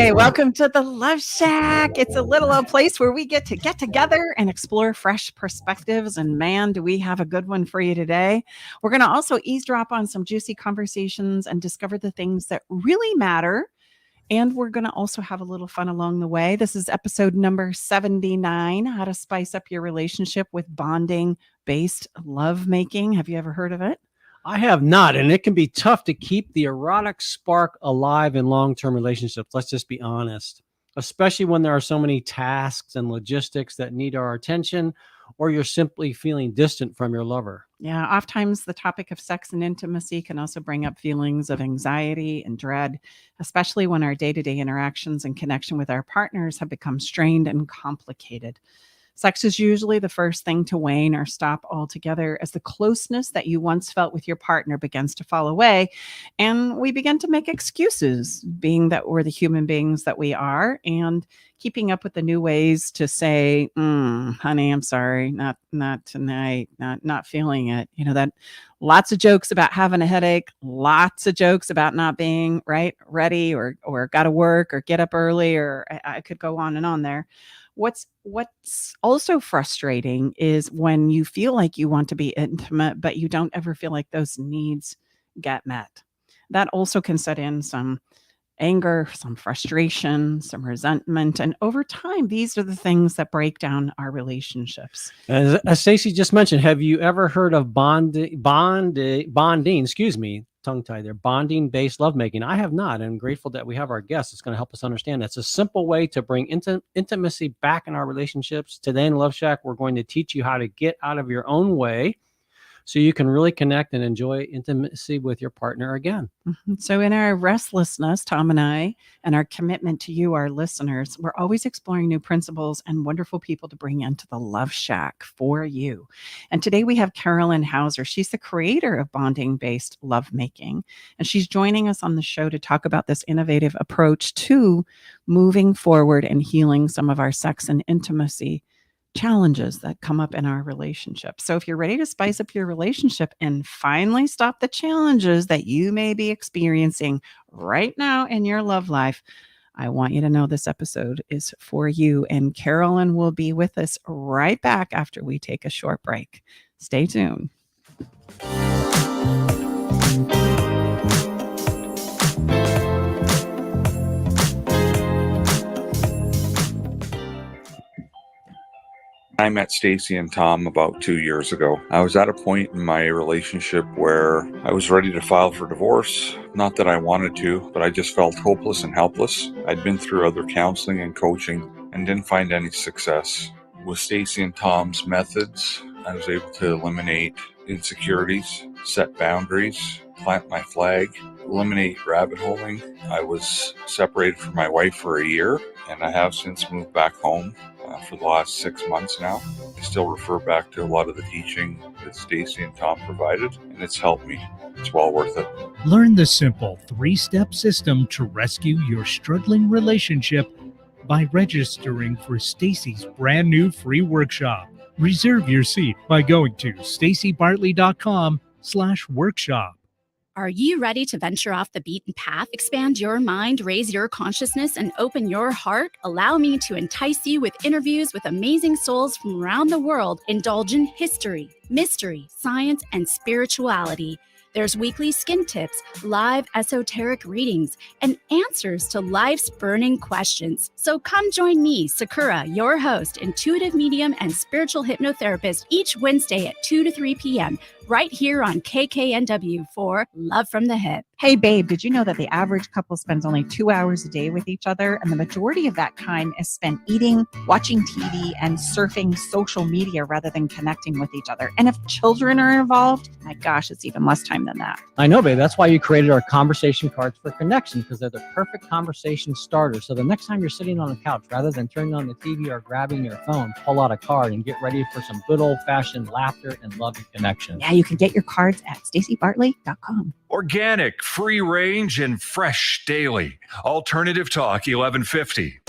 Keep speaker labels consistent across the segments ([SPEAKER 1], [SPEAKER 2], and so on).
[SPEAKER 1] Hey, welcome to the Love Shack. It's a little old place where we get together and explore fresh perspectives. And man, do we have a good one for you today. We're going to also eavesdrop on some juicy conversations and discover the things that really matter. And we're going to also have a little fun along the way. This is episode number 79, How to Spice Up Your Relationship with Bonding Based Lovemaking. Have you ever heard of it?
[SPEAKER 2] I have not, and it can be tough to keep the erotic spark alive in long-term relationships. Let's just be honest, especially when there are so many tasks and logistics that need our attention, or you're simply feeling distant from your lover.
[SPEAKER 1] Yeah, oftentimes the topic of sex and intimacy can also bring up feelings of anxiety and dread, especially when our day-to-day interactions and connection with our partners have become strained and complicated. Sex is usually the first thing to wane or stop altogether as the closeness that you once felt with your partner begins to fall away. And we begin to make excuses, being that we're the human beings that we are, and keeping up with the new ways to say, honey, I'm sorry, not tonight, not feeling it. You know, that lots of jokes about having a headache, lots of jokes about not being ready or got to work or get up early, or I could go on and on there. What's also frustrating is when you feel like you want to be intimate, but you don't ever feel like those needs get met. That also can set in some anger, some frustration, some resentment. And over time, these are the things that break down our relationships.
[SPEAKER 2] As Stacey just mentioned, have you ever heard of bonding, tongue-tied there, bonding based lovemaking? I have not, and I'm grateful that we have our guest. It's going to help us understand. It's a simple way to bring intimacy back in our relationships. Today in Love Shack, we're going to teach you how to get out of your own way so you can really connect and enjoy intimacy with your partner again.
[SPEAKER 1] So in our restlessness, Tom and I, and our commitment to you, our listeners, we're always exploring new principles and wonderful people to bring into the Love Shack for you. And today we have Carolyn Hauser. She's the creator of Bonding Based Lovemaking. And she's joining us on the show to talk about this innovative approach to moving forward and healing some of our sex and intimacy challenges that come up in our relationship. So if you're ready to spice up your relationship and finally stop the challenges that you may be experiencing right now in your love life, I want you to know this episode is for you. And Carolyn will be with us right back after we take a short break. Stay tuned.
[SPEAKER 3] I met Stacey and Tom about 2 years ago. I was at a point in my relationship where I was ready to file for divorce. Not that I wanted to, but I just felt hopeless and helpless. I'd been through other counseling and coaching and didn't find any success. With Stacey and Tom's methods, I was able to eliminate insecurities, set boundaries, plant my flag, eliminate rabbit holing. I was separated from my wife for a year, and I have since moved back home for the last 6 months now. I still refer back to a lot of the teaching that Stacey and Tom provided, and it's helped me. It's well worth it.
[SPEAKER 4] Learn the simple 3-step system to rescue your struggling relationship by registering for Stacey's brand new free workshop. Reserve your seat by going to staceybartley.com/workshop.
[SPEAKER 5] Are you ready to venture off the beaten path, expand your mind, raise your consciousness, and open your heart? Allow me to entice you with interviews with amazing souls from around the world. Indulge in history, mystery, science, and spirituality. There's weekly skin tips, live esoteric readings, and answers to life's burning questions. So come join me, Sakura, your host, intuitive medium and spiritual hypnotherapist, each Wednesday at 2 to 3 p.m. right here on KKNW for Love from the Hip.
[SPEAKER 1] Hey, babe, did you know that the average couple spends only 2 hours a day with each other? And the majority of that time is spent eating, watching TV, and surfing social media rather than connecting with each other. And if children are involved, my gosh, it's even less time than that.
[SPEAKER 2] I know, babe. That's why you created our conversation cards for connection, because they're the perfect conversation starters. So the next time you're sitting on the couch, rather than turning on the TV or grabbing your phone, pull out a card and get ready for some good old-fashioned laughter and love and connection.
[SPEAKER 1] Yeah, you can get your cards at staceybartley.com.
[SPEAKER 6] Organic, free range, and fresh daily. Alternative Talk 1150.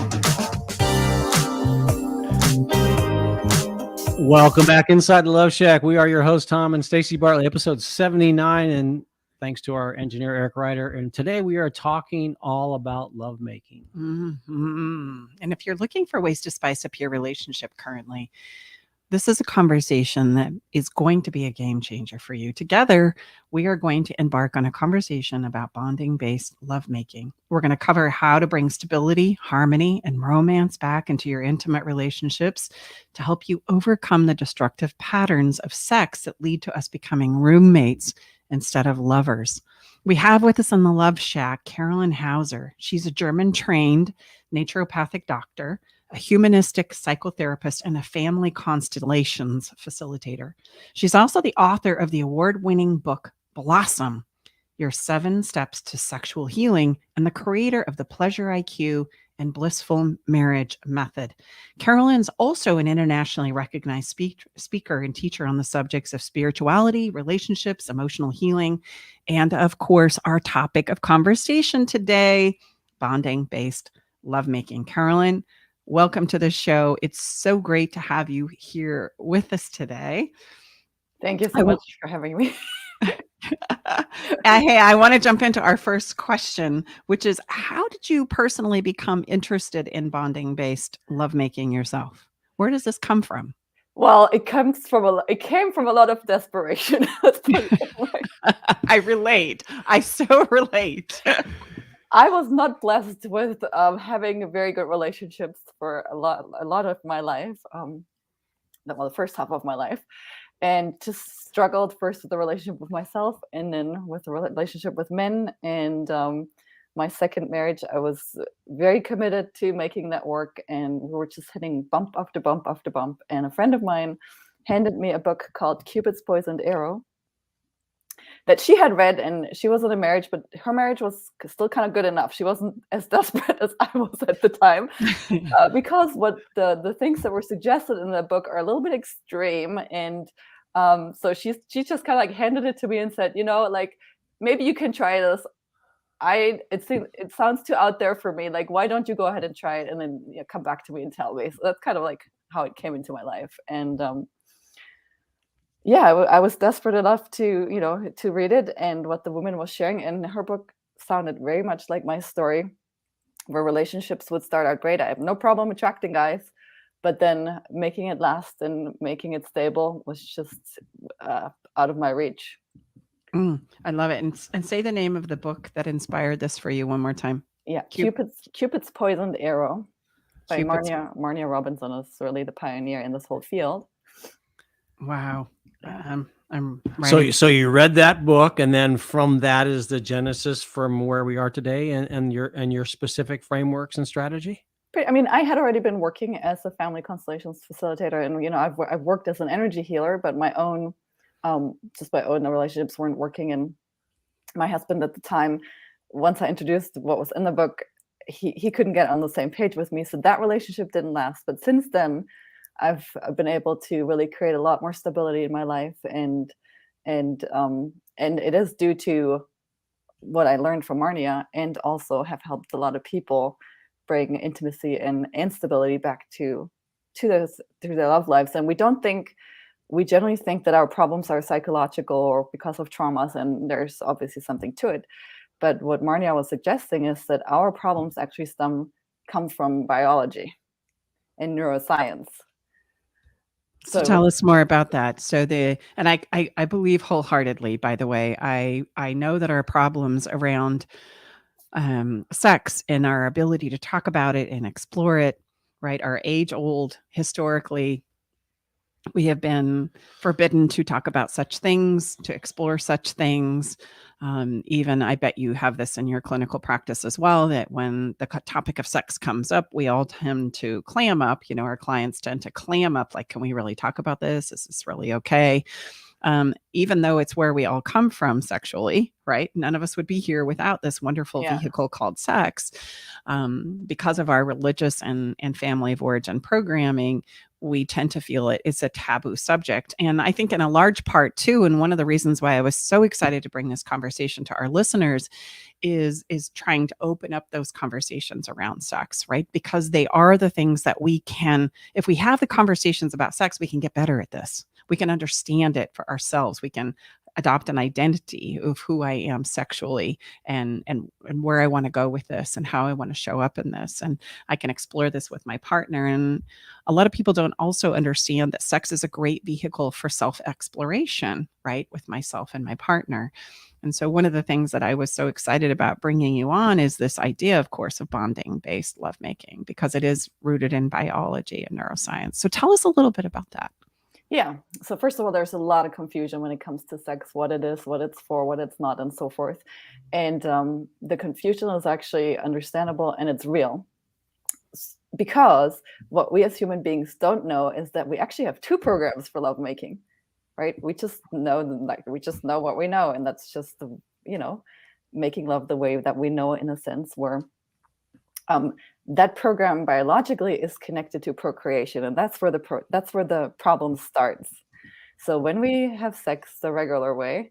[SPEAKER 2] Welcome back inside the Love Shack. We are your hosts, Tom and Stacey Bartley, episode 79. And Thanks to our engineer, Eric Ryder. And today we are talking all about lovemaking.
[SPEAKER 1] And if you're looking for ways to spice up your relationship currently, this is a conversation that is going to be a game changer for you. Together, we are going to embark on a conversation about bonding-based lovemaking. We're going to cover how to bring stability, harmony, and romance back into your intimate relationships to help you overcome the destructive patterns of sex that lead to us becoming roommates instead of lovers. We have with us in the Love Shack, Carolyn Hauser. She's a German-trained naturopathic doctor, a humanistic psychotherapist, and a family constellations facilitator. She's also the author of the award-winning book, Blossom, Your 7 Steps to Sexual Healing, and the creator of the Pleasure IQ and Blissful Marriage Method. Carolyn's also an internationally recognized speaker and teacher on the subjects of spirituality, relationships, emotional healing, and of course, our topic of conversation today, bonding-based lovemaking. Carolyn, welcome to the show. It's so great to have you here with us today.
[SPEAKER 7] Thank you so much for having me.
[SPEAKER 1] Hey, I want to jump into our first question, which is, how did you personally become interested in bonding-based lovemaking yourself? Where does this come from?
[SPEAKER 7] Well, it came from a lot of desperation. Let's put it that way.
[SPEAKER 1] I relate. I so relate.
[SPEAKER 7] I was not blessed with having very good relationships for a lot of my life. The first half of my life, and just struggled first with the relationship with myself, and then with the relationship with men. And my second marriage, I was very committed to making that work, and we were just hitting bump after bump after bump. And a friend of mine handed me a book called Cupid's Poisoned Arrow that she had read, and she was in a marriage, but her marriage was still kind of good enough. She wasn't as desperate as I was at the time, because what the things that were suggested in the book are a little bit extreme. And so she just kind of like handed it to me and said, like, maybe you can try this. It sounds too out there for me. Like, why don't you go ahead and try it, and then come back to me and tell me. So that's kind of like how it came into my life. And I was desperate enough to read it, and what the woman was sharing in her book sounded very much like my story, where relationships would start out great. I have no problem attracting guys, but then making it last and making it stable was just out of my reach.
[SPEAKER 1] I love it. And say the name of the book that inspired this for you one more time.
[SPEAKER 7] Yeah, Cupid's Poisoned Arrow by Marnia Robinson is really the pioneer in this whole field.
[SPEAKER 1] Wow. I'm writing.
[SPEAKER 2] So you read that book, and then from that is the genesis from where we are today, and your specific frameworks and strategy.
[SPEAKER 7] I mean, I had already been working as a family constellations facilitator, and I've worked as an energy healer, but my own relationships weren't working. And my husband at the time, once I introduced what was in the book, he couldn't get on the same page with me, so that relationship didn't last. But since then, I've been able to really create a lot more stability in my life, and it is due to what I learned from Marnia, and also have helped a lot of people bring intimacy and stability back to through their love lives. And we generally think that our problems are psychological or because of traumas, and there's obviously something to it. But what Marnia was suggesting is that our problems actually come from biology and neuroscience.
[SPEAKER 1] So tell us more about that. I believe wholeheartedly, by the way, I know that our problems around sex and our ability to talk about it and explore it, right, are age old. Historically, we have been forbidden to talk about such things, to explore such things. Even I bet you have this in your clinical practice as well, that when the topic of sex comes up, we all tend to clam up. Our clients tend to clam up, like, can we really talk about this? Is this really okay? Even though it's where we all come from sexually, right? None of us would be here without this wonderful vehicle called sex. Because of our religious and family of origin programming, we tend to feel it's a taboo subject. And I think in a large part too, and one of the reasons why I was so excited to bring this conversation to our listeners is trying to open up those conversations around sex, right? Because they are the things that we can, if we have the conversations about sex, we can get better at this. We can understand it for ourselves. We can adopt an identity of who I am sexually and where I want to go with this and how I want to show up in this. And I can explore this with my partner. And a lot of people don't also understand that sex is a great vehicle for self-exploration, right, with myself and my partner. And so one of the things that I was so excited about bringing you on is this idea, of course, of bonding-based lovemaking, because it is rooted in biology and neuroscience. So tell us a little bit about that.
[SPEAKER 7] Yeah. So first of all, there's a lot of confusion when it comes to sex, what it is, what it's for, what it's not, and so forth. And the confusion is actually understandable and it's real. Because what we as human beings don't know is that we actually have 2 programs for lovemaking, right? We just know what we know. And that's just, making love the way that we know, in a sense, where that program biologically is connected to procreation, and that's where the problem starts. So when we have sex the regular way,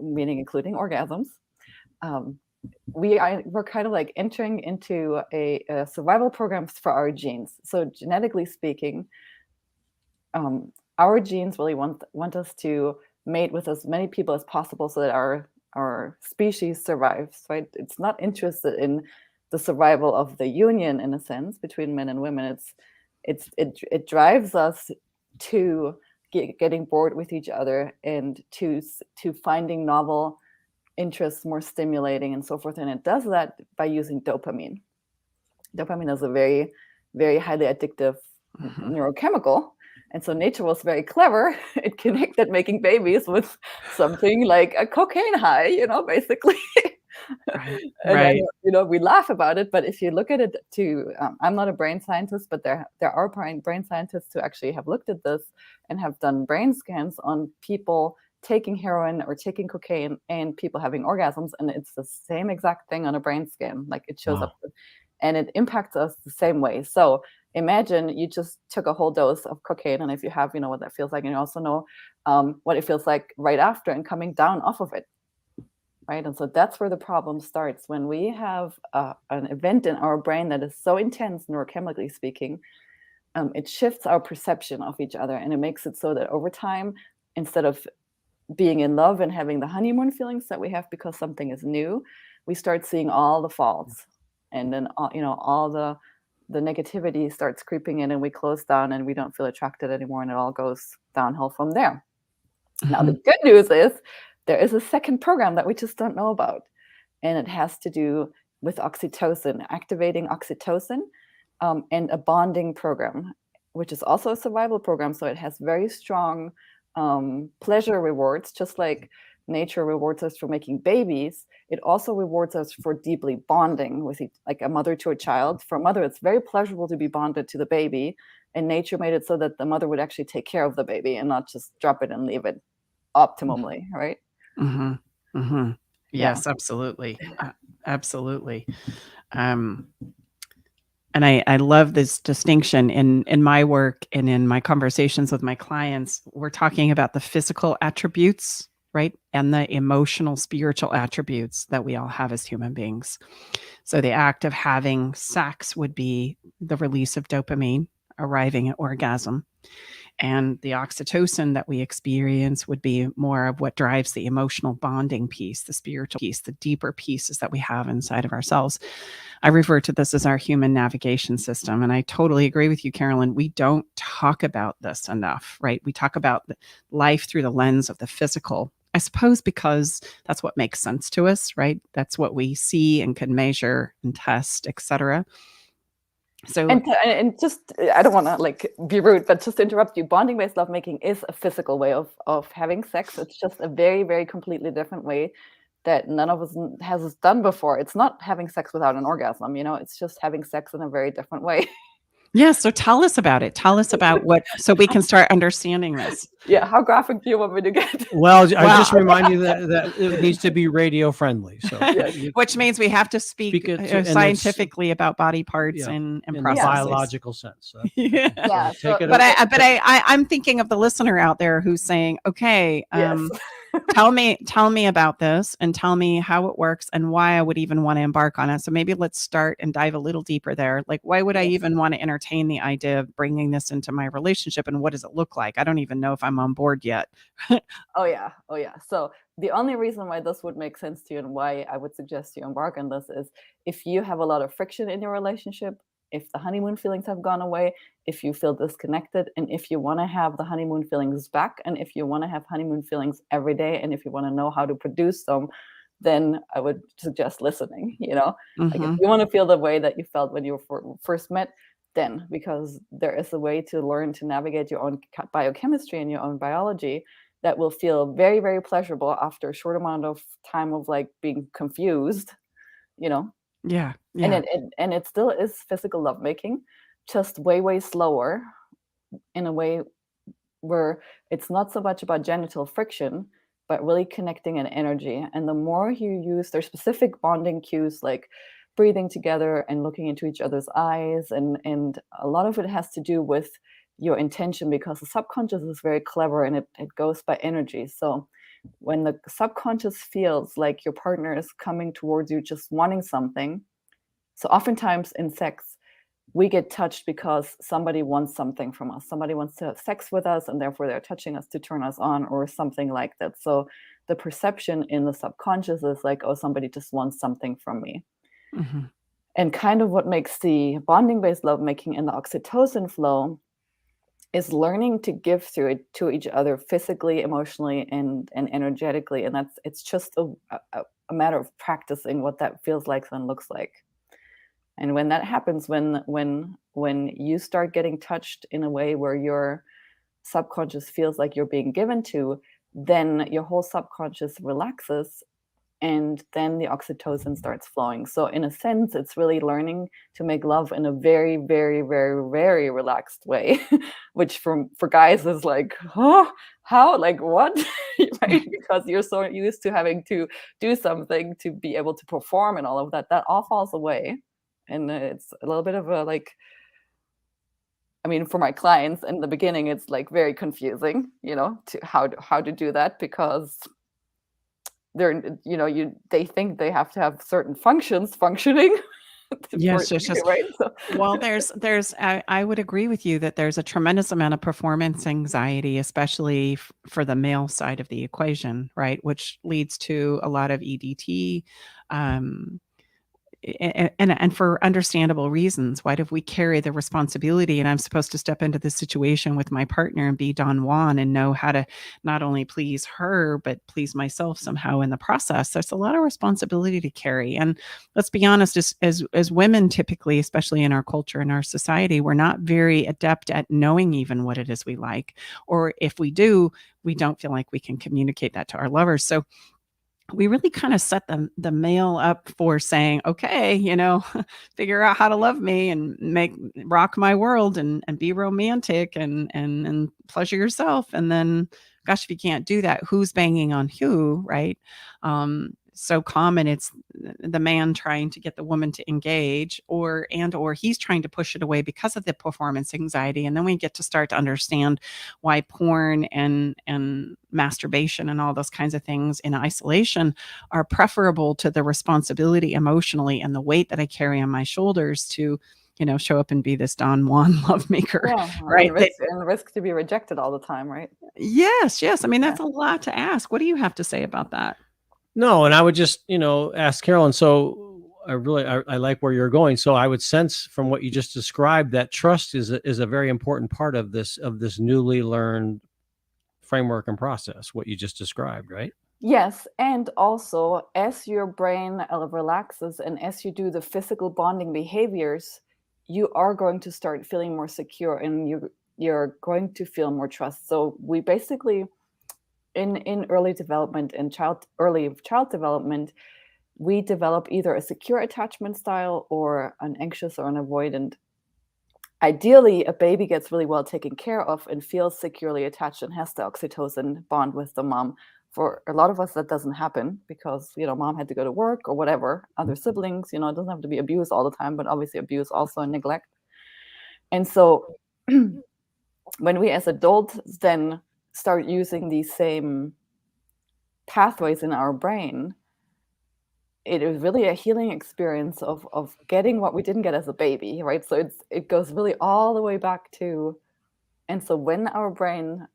[SPEAKER 7] meaning including orgasms, we're kind of like entering into a survival program for our genes. So genetically speaking, our genes really want us to mate with as many people as possible so that our species survives. Right? It's not interested in the survival of the union, in a sense, between men and women. It drives us to getting bored with each other and to finding novel interests more stimulating and so forth. And it does that by using dopamine. Dopamine is a very, very highly addictive neurochemical. And so nature was very clever. It connected making babies with something like a cocaine high, basically.
[SPEAKER 1] Right.
[SPEAKER 7] We laugh about it, but if you look at it I'm not a brain scientist, but there are brain scientists who actually have looked at this and have done brain scans on people taking heroin or taking cocaine and people having orgasms, and it's the same exact thing on a brain scan. Like it shows up, and it impacts us the same way. So imagine you just took a whole dose of cocaine, and if you have, what that feels like, and you also know what it feels like right after and coming down off of it. Right. And so that's where the problem starts. When we have an event in our brain that is so intense, neurochemically speaking, it shifts our perception of each other. And it makes it so that over time, instead of being in love and having the honeymoon feelings that we have because something is new, we start seeing all the faults. And then, all the negativity starts creeping in, and we close down and we don't feel attracted anymore. And it all goes downhill from there. Now, the good news is, there is a second program that we just don't know about, and it has to do with oxytocin, activating oxytocin, and a bonding program, which is also a survival program. So it has very strong pleasure rewards, just like nature rewards us for making babies. It also rewards us for deeply bonding with like a mother to a child. For a mother, it's very pleasurable to be bonded to the baby, and nature made it so that the mother would actually take care of the baby and not just drop it and leave it optimally, right?
[SPEAKER 1] Yes, absolutely. Absolutely. And I love this distinction in my work and in my conversations with my clients. We're talking about the physical attributes, right? And the emotional, spiritual attributes that we all have as human beings. So the act of having sex would be the release of dopamine, arriving at orgasm. And the oxytocin that we experience would be more of what drives the emotional bonding piece, the spiritual piece, the deeper pieces that we have inside of ourselves. I refer to this as our human navigation system. And I totally agree with you, Carolyn. We don't talk about this enough, right? We talk about life through the lens of the physical, I suppose, because that's what makes sense to us, right? That's what we see and can measure and test, etc. So
[SPEAKER 7] and just, I don't want to be rude, but just to interrupt you, bonding-based lovemaking is a physical way of having sex. It's just a very, very completely different way that none of us has done before. It's not having sex without an orgasm, it's just having sex in a very different way.
[SPEAKER 1] Yeah. So tell us about it. Tell us about so we can start understanding this.
[SPEAKER 7] Yeah. How graphic do you want me to get?
[SPEAKER 2] Well, I just remind you that it needs to be radio friendly. So,
[SPEAKER 1] which means we have to speak scientifically about body parts and processes.
[SPEAKER 2] Biological sense. So.
[SPEAKER 1] But I'm thinking of the listener out there who's saying, okay, tell me about this, and tell me how it works and why I would even want to embark on it. So maybe let's start and dive a little deeper there. Like, why would I
[SPEAKER 7] Yes.
[SPEAKER 1] even want to entertain the idea of bringing this into my relationship, and what does it look like? I don't even know if I'm on board yet.
[SPEAKER 7] Oh yeah. Oh yeah. So the only reason why this would make sense to you and why I would suggest you embark on this is if you have a lot of friction in your relationship, if the honeymoon feelings have gone away, if you feel disconnected, and if you want to have the honeymoon feelings back, and if you want to have honeymoon feelings every day, and if you want to know how to produce them, then I would suggest listening. Like if
[SPEAKER 1] Mhm.
[SPEAKER 7] you want to feel the way that you felt when you first met, then because there is a way to learn to navigate your own biochemistry and your own biology that will feel very, very pleasurable after a short amount of time of like being confused, you know.
[SPEAKER 1] Yeah.
[SPEAKER 7] And
[SPEAKER 1] Yeah.
[SPEAKER 7] it still is physical lovemaking, just way, way slower in a way where it's not so much about genital friction, but really connecting an energy. And the more you use their specific bonding cues like breathing together and looking into each other's eyes, and a lot of it has to do with your intention because the subconscious is very clever and it goes by energy. So when the subconscious feels like your partner is coming towards you just wanting something, so oftentimes in sex, we get touched because somebody wants something from us. Somebody wants to have sex with us, and therefore they're touching us to turn us on or something like that. So the perception in the subconscious is like, oh, somebody just wants something from me.
[SPEAKER 1] Mhm.
[SPEAKER 7] And kind of what makes the bonding based lovemaking and the oxytocin flow is learning to give through it to each other physically, emotionally, and energetically. And it's just a matter of practicing what that feels like and looks like. And when that happens, when you start getting touched in a way where your subconscious feels like you're being given to, then your whole subconscious relaxes, and then the oxytocin starts flowing. So in a sense, it's really learning to make love in a very, very, very, very relaxed way, which for guys is like, huh, how, like what, right? Because you're so used to having to do something to be able to perform and all of that all falls away. And it's a little bit of a like, I mean, for my clients in the beginning, it's like very confusing, to how to do that because they're, they think they have to have certain functions functioning for it
[SPEAKER 1] Yes,
[SPEAKER 7] to
[SPEAKER 1] yes,
[SPEAKER 7] be
[SPEAKER 1] yes.
[SPEAKER 7] right. So
[SPEAKER 1] Well, I would agree with you that there's a tremendous amount of performance anxiety, especially for the male side of the equation, right? Which leads to a lot of EDT, um, and for understandable reasons. Why do we carry the responsibility? And I'm supposed to step into this situation with my partner and be Don Juan and know how to not only please her but please myself somehow in the process. There's a lot of responsibility to carry. And let's be honest, as women, typically, especially in our culture and our society, we're not very adept at knowing even what it is we like, or if we do, we don't feel like we can communicate that to our lovers. So we really kind of set the male up for saying, okay, figure out how to love me and rock my world and be romantic and pleasure yourself. And then, gosh, if you can't do that, who's banging on who, right? So common. It's the man trying to get the woman to engage, or he's trying to push it away because of the performance anxiety. And then we get to start to understand why porn and masturbation and all those kinds of things in isolation are preferable to the responsibility emotionally and the weight that I carry on my shoulders to show up and be this Don Juan lovemaker,
[SPEAKER 7] yeah,
[SPEAKER 1] right?
[SPEAKER 7] and risk to be rejected all the time, right?
[SPEAKER 1] Yes, yes. I mean,
[SPEAKER 7] Yeah.
[SPEAKER 1] that's a lot to ask. What do you have to say about that?
[SPEAKER 2] No, and I would just, ask Carolyn. So I like where you're going. So I would sense from what you just described that trust is a very important part of this newly learned framework and process. What you just described, right?
[SPEAKER 7] Yes, and also as your brain relaxes and as you do the physical bonding behaviors, you are going to start feeling more secure and you're going to feel more trust. So we basically in early development and early child development, we develop either a secure attachment style or an anxious or an avoidant. Ideally, a baby gets really well taken care of and feels securely attached and has the oxytocin bond with the mom. For a lot of us, that doesn't happen because, mom had to go to work or whatever, other siblings, it doesn't have to be abuse all the time, but obviously abuse also and neglect. And so when we as adults then start using these same pathways in our brain, it is really a healing experience of getting what we didn't get as a baby, right? So it goes really all the way back to, and so when our brain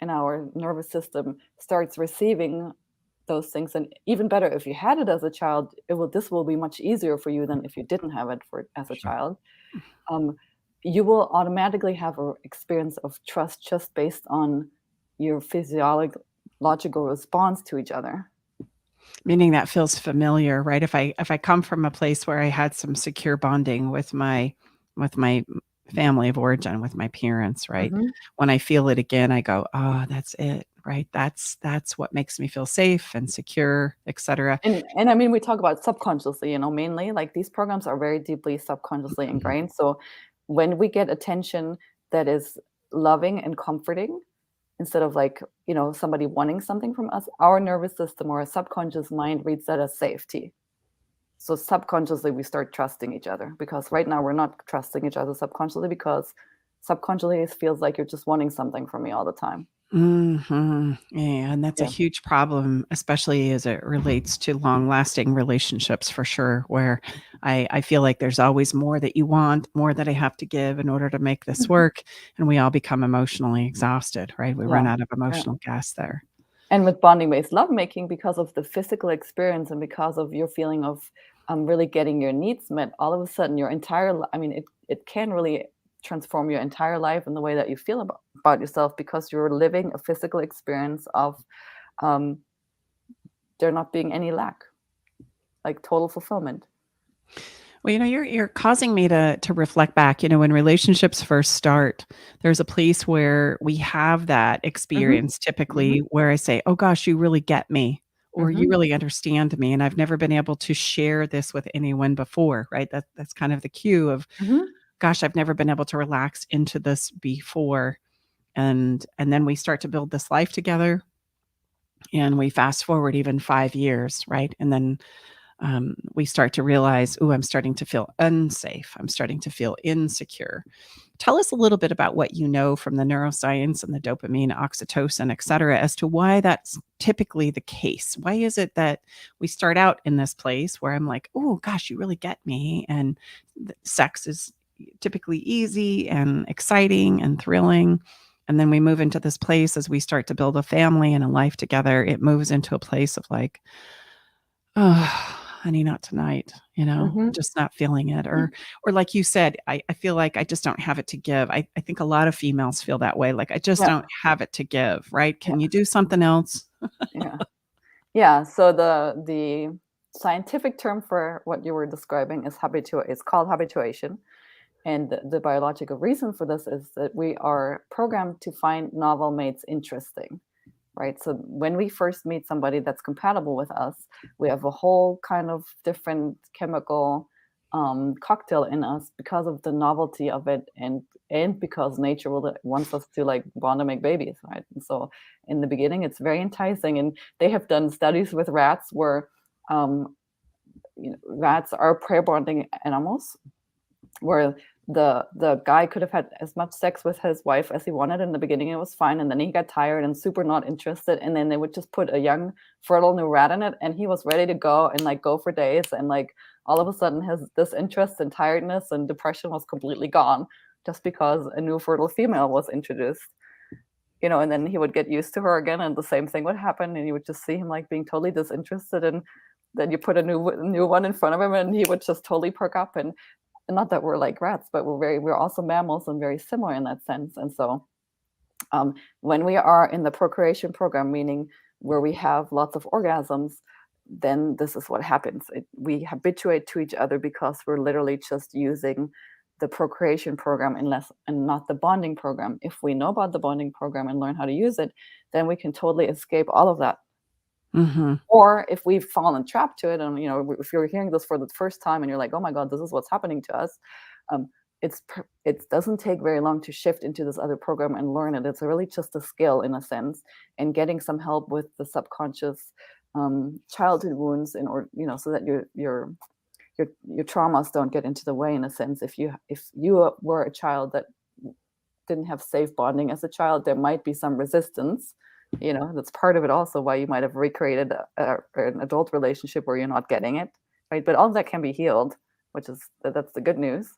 [SPEAKER 7] and our nervous system starts receiving those things, and even better if you had it as a child, this will be much easier for you than if you didn't have it as a
[SPEAKER 2] Sure.
[SPEAKER 7] child. You will automatically have an experience of trust just based on your physiological response to each other.
[SPEAKER 1] Meaning that feels familiar, right? If I come from a place where I had some secure bonding with my family of origin, with my parents, right?
[SPEAKER 7] Mhm.
[SPEAKER 1] When I feel it again, I go, "Oh, that's it," right? That's what makes me feel safe and secure, etc.
[SPEAKER 7] And I mean, we talk about subconsciously, mainly like these programs are very deeply subconsciously ingrained. So when we get attention that is loving and comforting, instead of like, somebody wanting something from us, our nervous system or our subconscious mind reads that as safety. So subconsciously we start trusting each other, because right now we're not trusting each other subconsciously, because subconsciously it feels like you're just wanting something from me all the time.
[SPEAKER 1] Yeah, and that's a
[SPEAKER 7] Yeah.
[SPEAKER 1] huge problem, especially as it relates to long-lasting relationships for sure, where I feel like there's always more that you want, more that I have to give in order to make this work, and we all become emotionally exhausted, right? We run
[SPEAKER 7] Yeah.
[SPEAKER 1] out of
[SPEAKER 7] Yeah.
[SPEAKER 1] emotional gas there.
[SPEAKER 7] And with bonding based lovemaking, because of the physical experience and because of your feeling of really getting your needs met, all of a sudden your I mean, it can really transform your entire life and the way that you feel about yourself, because you're living a physical experience of um, there not being any lack, like total fulfillment.
[SPEAKER 1] Well, you're causing me to reflect back. When relationships first start, there's a place where we have that
[SPEAKER 7] Hmm.
[SPEAKER 1] experience typically
[SPEAKER 7] Hmm.
[SPEAKER 1] where I say, "Oh gosh, you really get me," or "You
[SPEAKER 7] Hmm.
[SPEAKER 1] really understand me," and I've never been able to share this with anyone before, right? That's kind of the cue of,
[SPEAKER 7] Hmm.
[SPEAKER 1] gosh, I've never been able to relax into this before. And then we start to build this life together, and we fast forward even 5 years, right? And then we start to realize, oh, I'm starting to feel unsafe. I'm starting to feel insecure. Tell us a little bit about what you know from the neuroscience and the dopamine, oxytocin, et cetera, as to why that's typically the case. Why is it that we start out in this place where I'm like, oh, gosh, you really get me? And sex is typically easy and exciting and thrilling. And then we move into this place as we start to build a family and a life together. It moves into a place of like, "Oh, honey, not tonight,"
[SPEAKER 7] Hmm.
[SPEAKER 1] just not feeling it. Or like you said, I feel like I just don't have it to give. I think a lot of females feel that way, like, I just
[SPEAKER 7] Yeah.
[SPEAKER 1] don't have it to give, right?
[SPEAKER 7] Yeah.
[SPEAKER 1] Can you do something else?
[SPEAKER 7] Yeah. Yeah. So the scientific term for what you were describing is called habituation. And the biological reason for this is that we are programmed to find novel mates interesting, right? So when we first meet somebody that's compatible with us, we have a whole kind of different chemical cocktail in us because of the novelty of it, and because nature wants us to like want to make babies, right? And so in the beginning, it's very enticing, and they have done studies with rats where um, rats are pair bonding animals, where the guy could have had as much sex with his wife as he wanted. In the beginning it was fine, and then he got tired and super not interested, and then they would just put a young fertile new rat in it, and he was ready to go and like go for days, and like all of a sudden his disinterest and tiredness and depression was completely gone, just because a new fertile female was introduced. And then he would get used to her again, and the same thing would happen, and you would just see him like being totally disinterested, and then you put a new one in front of him and he would just totally perk up. And not that we're like rats, but we're also mammals and very similar in that sense. And so when we are in the procreation program, meaning where we have lots of orgasms, then this is what happens. We habituate to each other because we're literally just using the procreation program and not the bonding program. If we know about the bonding program and learn how to use it, then we can totally escape all of that.
[SPEAKER 1] Mhm.
[SPEAKER 7] Or if we've fallen trapped to it, and if you're hearing this for the first time and you're like, oh my god, this is what's happening to us, um, it doesn't take very long to shift into this other program and learn it. It's really just a skill in a sense, and getting some help with the subconscious childhood wounds in order, so that your traumas don't get into the way, in a sense. If you were a child that didn't have safe bonding as a child, there might be some resistance That's part of it also, why you might have recreated an adult relationship where you're not getting it, right? But all of that can be healed, that's the good news.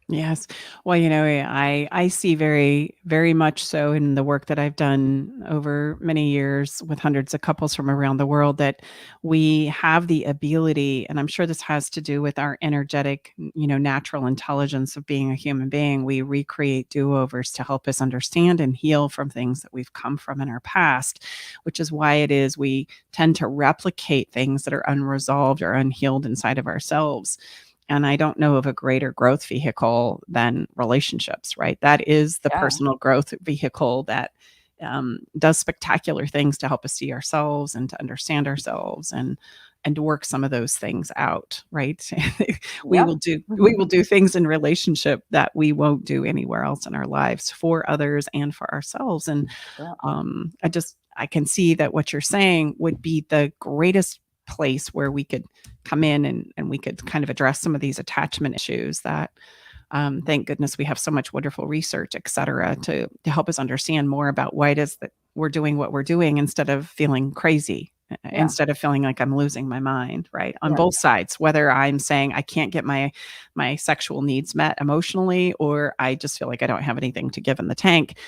[SPEAKER 1] Yes. Well, I see very, very much so in the work that I've done over many years with hundreds of couples from around the world that we have the ability, and I'm sure this has to do with our energetic, natural intelligence of being a human being. We recreate do-overs to help us understand and heal from things that we've come from in our past, which is why it is we tend to replicate things that are unresolved or unhealed inside of ourselves. And I don't know of a greater growth vehicle than relationships, right? That is the
[SPEAKER 7] Yeah.
[SPEAKER 1] personal growth vehicle that does spectacular things to help us see ourselves and to understand ourselves and to work some of those things out, right? we
[SPEAKER 7] Yep.
[SPEAKER 1] will do things in relationship that we won't do anywhere else in our lives for others and for ourselves. And
[SPEAKER 7] Yeah.
[SPEAKER 1] I can see that what you're saying would be the greatest place where we could come in and we could kind of address some of these attachment issues that thank goodness we have so much wonderful research, et cetera, to help us understand more about why it is that we're doing what we're doing instead of feeling crazy, instead of feeling like I'm losing my mind, right? On both sides, whether I'm saying I can't get my sexual needs met emotionally, or I just feel like I don't have anything to give in the tank,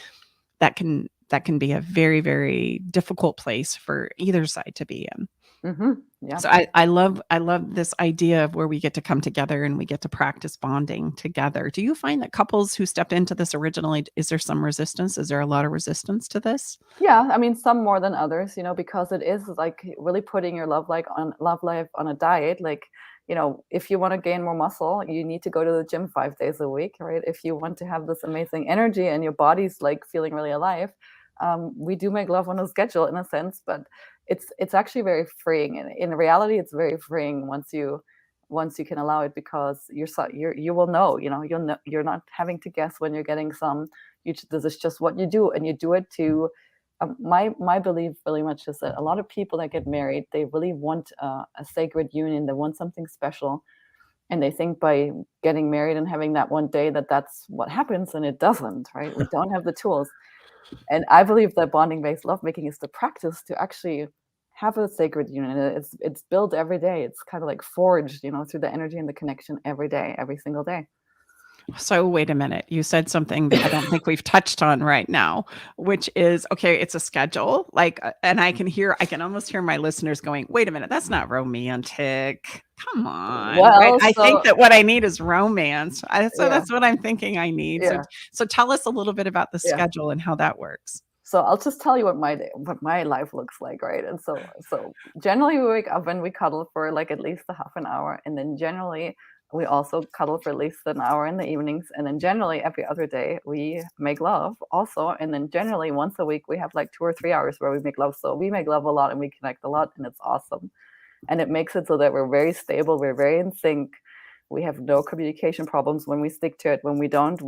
[SPEAKER 1] that can be a very, very difficult place for either side to be in.
[SPEAKER 7] Yeah.
[SPEAKER 1] So I love this idea of where we get to come together and we get to practice bonding together. Do you find that couples who stepped into this originally, is there some resistance? Is there a lot of resistance to this?
[SPEAKER 7] Yeah, I mean, some more than others, because it is like really putting your love life on a diet. Like, if you want to gain more muscle, you need to go to the gym 5 days a week, right? If you want to have this amazing energy and your body's like feeling really alive, we do make love on a schedule in a sense, but it's actually very freeing. And in reality, it's very freeing once you can allow it, because you will know, you'll know, you're not having to guess when you're getting some. This is just what you do, and you do it to. My belief really much is that a lot of people that get married, they really want a sacred union. They want something special, and they think by getting married and having that one day that's what happens, and it doesn't. Right? We don't have the tools, and I believe that bonding based lovemaking is the practice to actually have a sacred union. It's built every day. It's kind of like forged, through the energy and the connection every day, every single day.
[SPEAKER 1] So wait a minute. You said something that I don't think we've touched on right now, which is, okay, it's a schedule. Like, and I can almost hear my listeners going, wait a minute, that's not romantic. Come on. Right.
[SPEAKER 7] Well,
[SPEAKER 1] I think that what I need is romance. So
[SPEAKER 7] Yeah.
[SPEAKER 1] that's what I'm thinking I need.
[SPEAKER 7] Yeah.
[SPEAKER 1] So tell us a little bit about the
[SPEAKER 7] Yeah.
[SPEAKER 1] schedule and how that works.
[SPEAKER 7] So I'll just tell you what my life looks like, right? And so generally we wake up and we cuddle for like at least a half an hour, and then generally we also cuddle for at least an hour in the evenings, and then generally every other day we make love also, and then generally once a week we have like 2 or 3 hours where we make love. So we make love a lot and we connect a lot, and it's awesome. And it makes it so that we're very stable, we're very in sync. We have no communication problems when we stick to it. When we don't,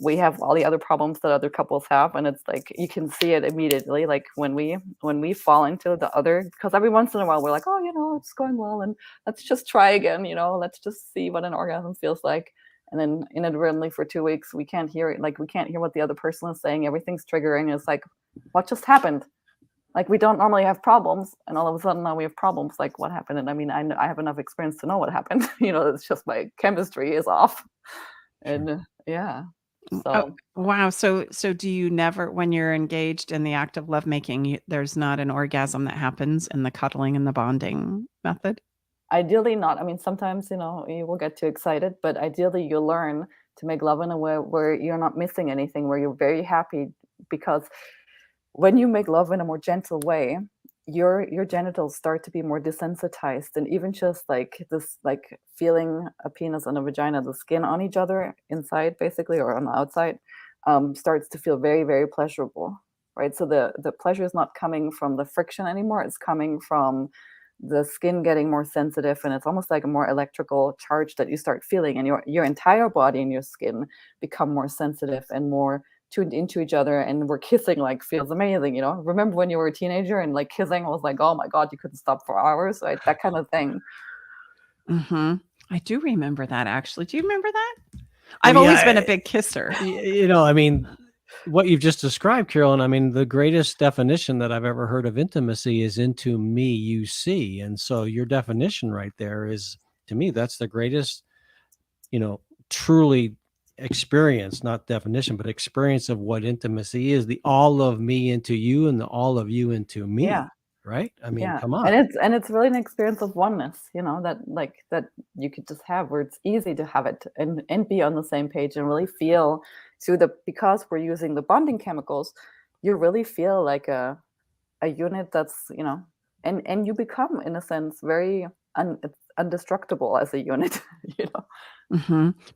[SPEAKER 7] we have all the other problems that other couples have, and it's like you can see it immediately, like when we fall into the other, because every once in a while we're like, oh, it's going well, and let's just try again, let's just see what an orgasm feels like. And then inadvertently for 2 weeks we can't hear it, like we can't hear what the other person is saying, everything's triggering. It's like, what just happened? Like, we don't normally have problems, and all of a sudden now we have problems. Like, what happened? And I mean, I have enough experience to know what happened. It's just my chemistry is off. And yeah.
[SPEAKER 1] Oh, wow. So do you never, when you're engaged in the act of lovemaking, there's not an orgasm that happens in the cuddling and the bonding method?
[SPEAKER 7] Ideally not. I mean, sometimes, you will get too excited, but ideally you learn to make love in a way where you're not missing anything, where you're very happy, because when you make love in a more gentle way, your genitals start to be more desensitized, and even just like this, like feeling a penis and a vagina, the skin on each other inside basically, or on the outside, starts to feel very, very pleasurable, right? So the pleasure is not coming from the friction anymore. It's coming from the skin getting more sensitive, and it's almost like a more electrical charge that you start feeling, and your entire body and your skin become more sensitive and more tuned into each other, and we're kissing like feels amazing. Remember when you were a teenager and like kissing was like, oh my God, you couldn't stop for hours, right? That kind of thing.
[SPEAKER 1] I do remember that, actually. Do you remember that? I've always been a big kisser.
[SPEAKER 2] I mean, what you've just described, Carolyn, I mean, the greatest definition that I've ever heard of intimacy is into me, you see. And so your definition right there is, to me, that's the greatest, truly experience, not definition, but experience of what intimacy is, the all of me into you and the all of you into me.
[SPEAKER 7] Yeah.
[SPEAKER 2] Right? I mean,
[SPEAKER 7] Yeah,
[SPEAKER 2] come on.
[SPEAKER 7] and it's really an experience of oneness, that you could just have, where it's easy to have it and be on the same page and really feel because we're using the bonding chemicals, you really feel like a unit that's, and you become, in a sense, very undestructible as a unit,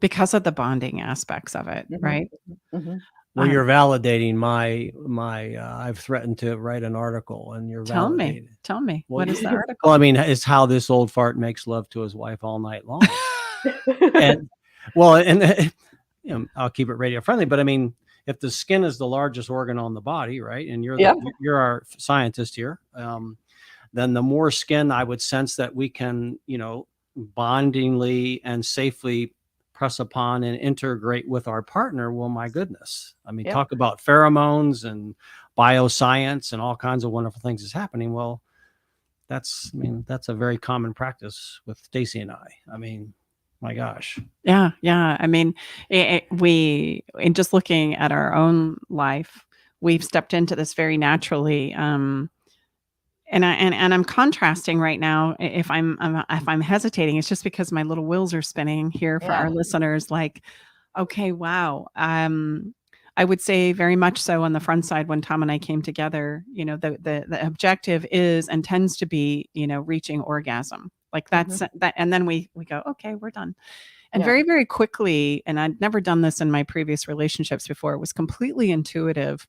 [SPEAKER 1] Because of the bonding aspects of it, right?
[SPEAKER 7] Mhm.
[SPEAKER 2] Well, you're validating my I've threatened to write an article, and you're
[SPEAKER 1] Tell
[SPEAKER 2] validating.
[SPEAKER 1] me,
[SPEAKER 2] Well,
[SPEAKER 1] what is the article?
[SPEAKER 2] Well, I mean, it's how this old fart makes love to his wife all night long. And I'll keep it radio friendly, but I mean, if the skin is the largest organ on the body, right, and you're our scientist here, then the more skin, I would sense that we can, bondingly and safely press upon and integrate with our partner. Well, my goodness. I mean, talk about pheromones and bioscience and all kinds of wonderful things is happening. Well, that's a very common practice with Stacy and I. I mean, my gosh.
[SPEAKER 1] Yeah. I mean, in just looking at our own life, we've stepped into this very naturally. And I'm contrasting right now. If I'm hesitating, it's just because my little wheels are spinning here for our listeners. Like, okay, wow. I would say very much so on the front side when Tom and I came together. The objective is and tends to be, reaching orgasm. Like that's that, and then we go, okay, we're done. And very, very quickly, and I'd never done this in my previous relationships before. It was completely intuitive.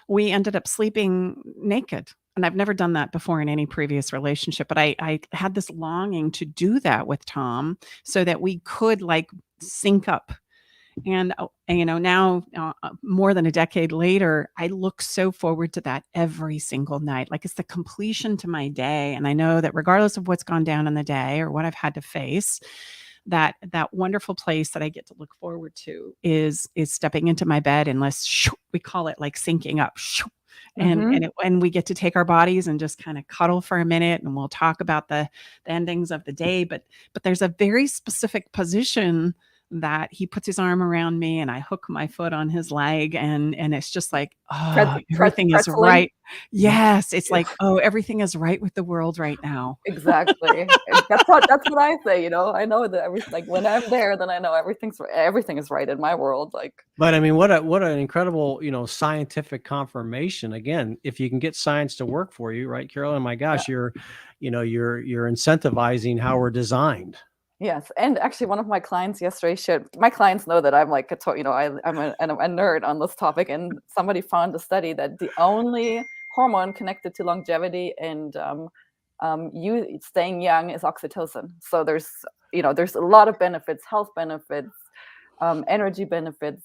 [SPEAKER 1] We ended up sleeping naked. And I've never done that before in any previous relationship, but I had this longing to do that with Tom so that we could sync up. And, now more than a decade later, I look so forward to that every single night. Like it's the completion to my day. And I know that regardless of what's gone down in the day or what I've had to face, that wonderful place that I get to look forward to is stepping into my bed and we call it like syncing up. And we get to take our bodies and just kind of cuddle for a minute, and we'll talk about the endings of the day. But there's a very specific position that he puts his arm around me and I hook my foot on his leg, and it's just like, everything is right. Yes. It's like, everything is right with the world right now.
[SPEAKER 7] Exactly. That's what I say, I know that when I'm there, then I know everything is right in my world.
[SPEAKER 2] But I mean, what an incredible, scientific confirmation. Again, if you can get science to work for you, right, Carolyn? My gosh, you're incentivizing how we're designed.
[SPEAKER 7] Yes, and actually, one of my clients yesterday shared. My clients know that I'm I'm a nerd on this topic, and somebody found a study that the only hormone connected to longevity and you staying young is oxytocin. So there's a lot of benefits, health benefits, energy benefits.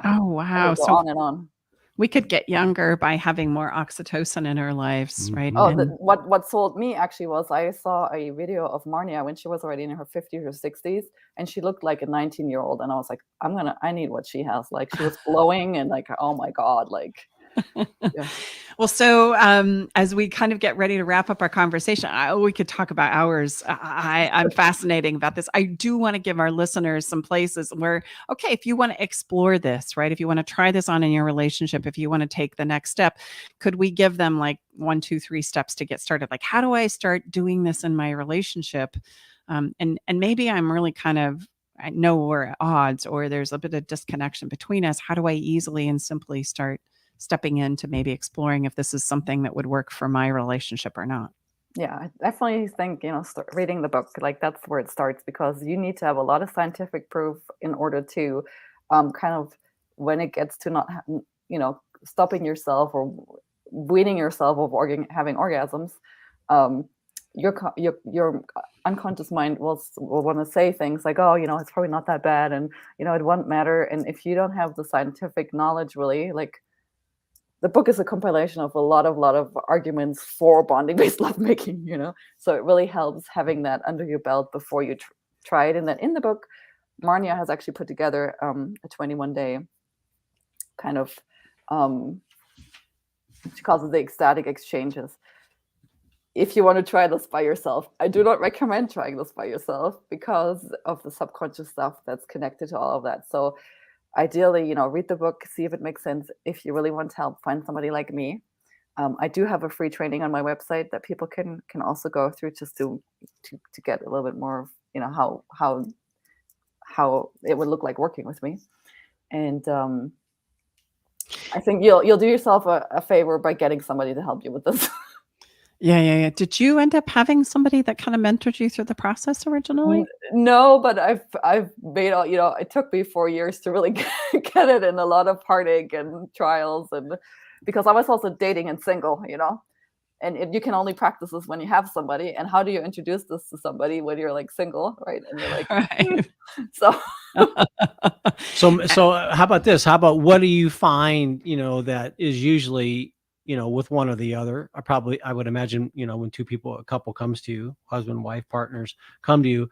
[SPEAKER 1] Oh wow!
[SPEAKER 7] So on and on.
[SPEAKER 1] We could get younger by having more oxytocin in our lives, right?
[SPEAKER 7] Oh, what sold me actually was I saw a video of Marnia when she was already in her 50s or 60s, and she looked like a 19-year-old, and I was like, I need what she has. Like she was glowing and oh my God, Yeah.
[SPEAKER 1] Well, so as we kind of get ready to wrap up our conversation, we could talk about hours. I'm fascinating about this. I do want to give our listeners some places where, okay, if you want to explore this, right? If you want to try this on in your relationship, if you want to take the next step, could we give them 1, 2, 3 steps to get started? Like, how do I start doing this in my relationship? And maybe I'm really I know we're at odds or there's a bit of disconnection between us. How do I easily and simply start stepping into maybe exploring if this is something that would work for my relationship or not?
[SPEAKER 7] Yeah, I definitely think, start reading the book, that's where it starts, because you need to have a lot of scientific proof in order to kind of, when it gets to not, stopping yourself or weaning yourself of having orgasms, your unconscious mind will want to say things like, it's probably not that bad, and it won't matter. And if you don't have the scientific knowledge, really, the book is a compilation of a lot of arguments for bonding-based lovemaking, so it really helps having that under your belt before you try it. And then in the book, Marnia has actually put together a 21-day kind of, she calls it the ecstatic exchanges. If you want to try this by yourself, I do not recommend trying this by yourself because of the subconscious stuff that's connected to all of that. So ideally, read the book, see if it makes sense. If you really want help, find somebody like me. I do have a free training on my website that people can also go through just to get a little bit more of, how it would look like working with me. And I think you'll do yourself a favor by getting somebody to help you with this.
[SPEAKER 1] Yeah. Did you end up having somebody that kind of mentored you through the process originally?
[SPEAKER 7] No, but I've made all, it took me 4 years to really get it, and a lot of heartache and trials, and because I was also dating and single, and you can only practice this when you have somebody. And how do you introduce this to somebody when you're like single, right? And you're like,
[SPEAKER 1] Right.
[SPEAKER 7] so
[SPEAKER 2] So how about this? How about what do you find, that is usually, with one or the other? I would imagine, when a couple comes to you, husband, wife, partners come to you,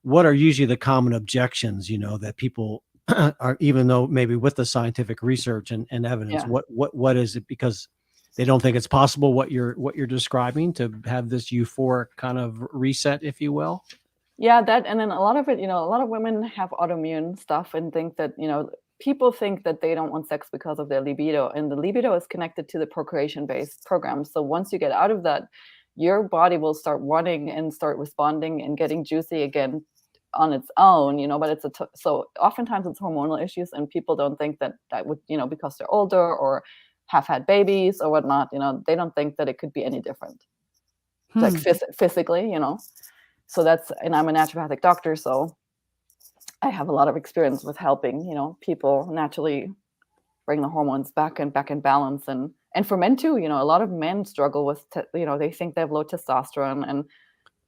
[SPEAKER 2] what are usually the common objections, that people are, even though maybe with the scientific research and evidence,
[SPEAKER 7] Yeah.
[SPEAKER 2] what is it? Because they don't think it's possible what you're describing, to have this euphoric kind of reset, if you will.
[SPEAKER 7] Yeah, that, and then a lot of it, a lot of women have autoimmune stuff and think that, people think that they don't want sex because of their libido, and the libido is connected to the procreation-based program. So once you get out of that, your body will start wanting and start responding and getting juicy again on its own, but so oftentimes it's hormonal issues, and people don't think that would, because they're older or have had babies or whatnot, they don't think that it could be any different, like physically, So and I'm a naturopathic doctor, so I have a lot of experience with helping, people naturally bring the hormones back in balance. And for men too, a lot of men struggle with, they think they have low testosterone, and